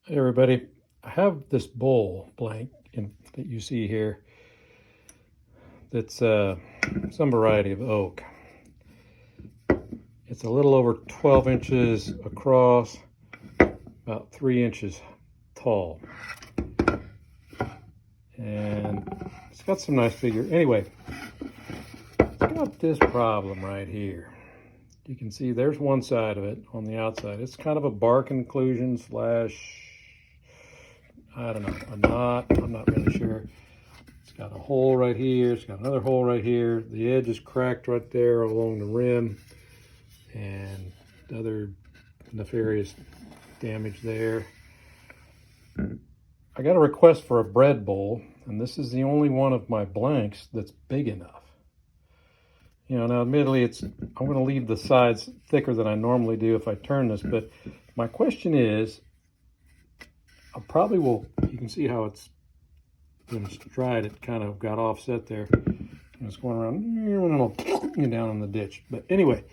Hey everybody, I have this bowl blank that you see here that's some variety of oak. It's a little over 12 inches across, about 3 inches tall. And it's got some nice figure. Anyway, it's got this problem right here. You can see there's one side of it on the outside. It's kind of a bark inclusion slash, I don't know, a knot. I'm not really sure. It's got a hole right here. It's got another hole right here. The edge is cracked right there along the rim, and other nefarious damage there. I got a request for a bread bowl, and this is the only one of my blanks that's big enough. You know, now admittedly, I'm going to leave the sides thicker than I normally do if I turn this, but my question is, I probably will, you can see how it's, when it's dried, it kind of got offset there. And it's going around, and it'll down in the ditch. But anyway,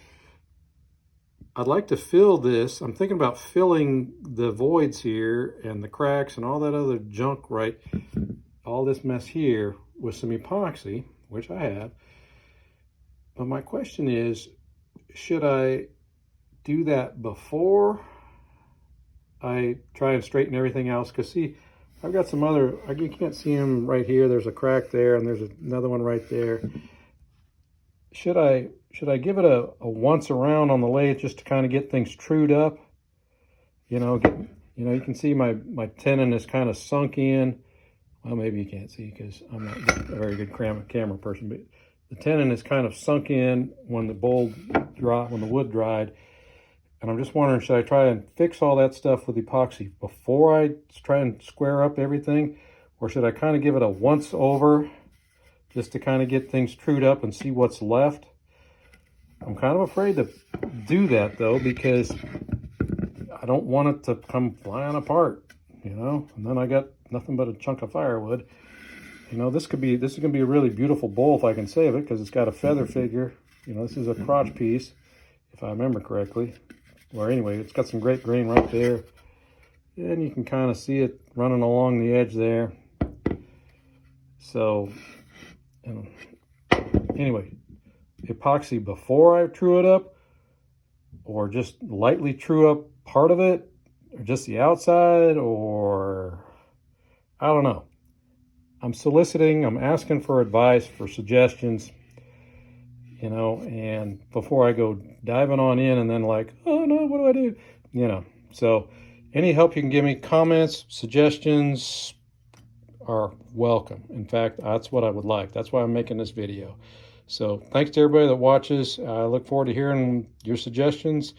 I'd like to fill this. I'm thinking about filling the voids here and the cracks and all that other junk, right? All this mess here with some epoxy, which I have. But my question is, should I do that before I try and straighten everything else? Because see, I've got some other, you can't see them right here. There's a crack there and there's another one right there. Should I give it a once around on the lathe just to kind of get things trued up? You know, you can see my tenon is kind of sunk in. Well, maybe you can't see because I'm not a very good camera person, but the tenon is kind of sunk in when the wood dried. And I'm just wondering, should I try and fix all that stuff with epoxy before I try and square up everything? Or should I kind of give it a once over just to kind of get things trued up and see what's left? I'm kind of afraid to do that though, because I don't want it to come flying apart, you know? And then I got nothing but a chunk of firewood. You know, this is going to be a really beautiful bowl if I can save it, because it's got a feather figure. You know, this is a crotch piece, if I remember correctly. Or anyway, it's got some great grain right there. And you can kind of see it running along the edge there. So, anyway, epoxy before I true it up, or just lightly true up part of it, or just the outside, or I don't know. I'm asking for advice, for suggestions. You know, and before I go diving on in and then like, oh no, what do I do? You know, so any help you can give me, comments, suggestions are welcome. In fact, that's what I would like. That's why I'm making this video. So thanks to everybody that watches. I look forward to hearing your suggestions,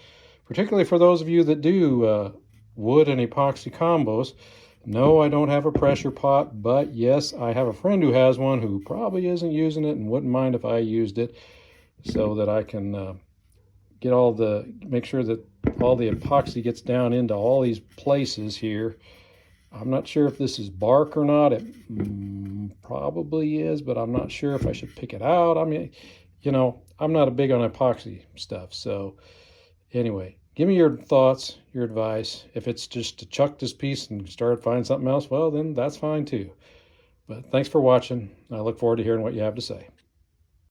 particularly for those of you that do wood and epoxy combos. No, I don't have a pressure pot, but yes, I have a friend who has one who probably isn't using it and wouldn't mind if I used it, so that I can make sure that all the epoxy gets down into all these places here. I'm not sure if this is bark or not. It probably is, but I'm not sure if I should pick it out. I mean, you know, I'm not big on epoxy stuff. So anyway, give me your thoughts, your advice. If it's just to chuck this piece and start finding something else, well, then that's fine too. But thanks for watching. I look forward to hearing what you have to say.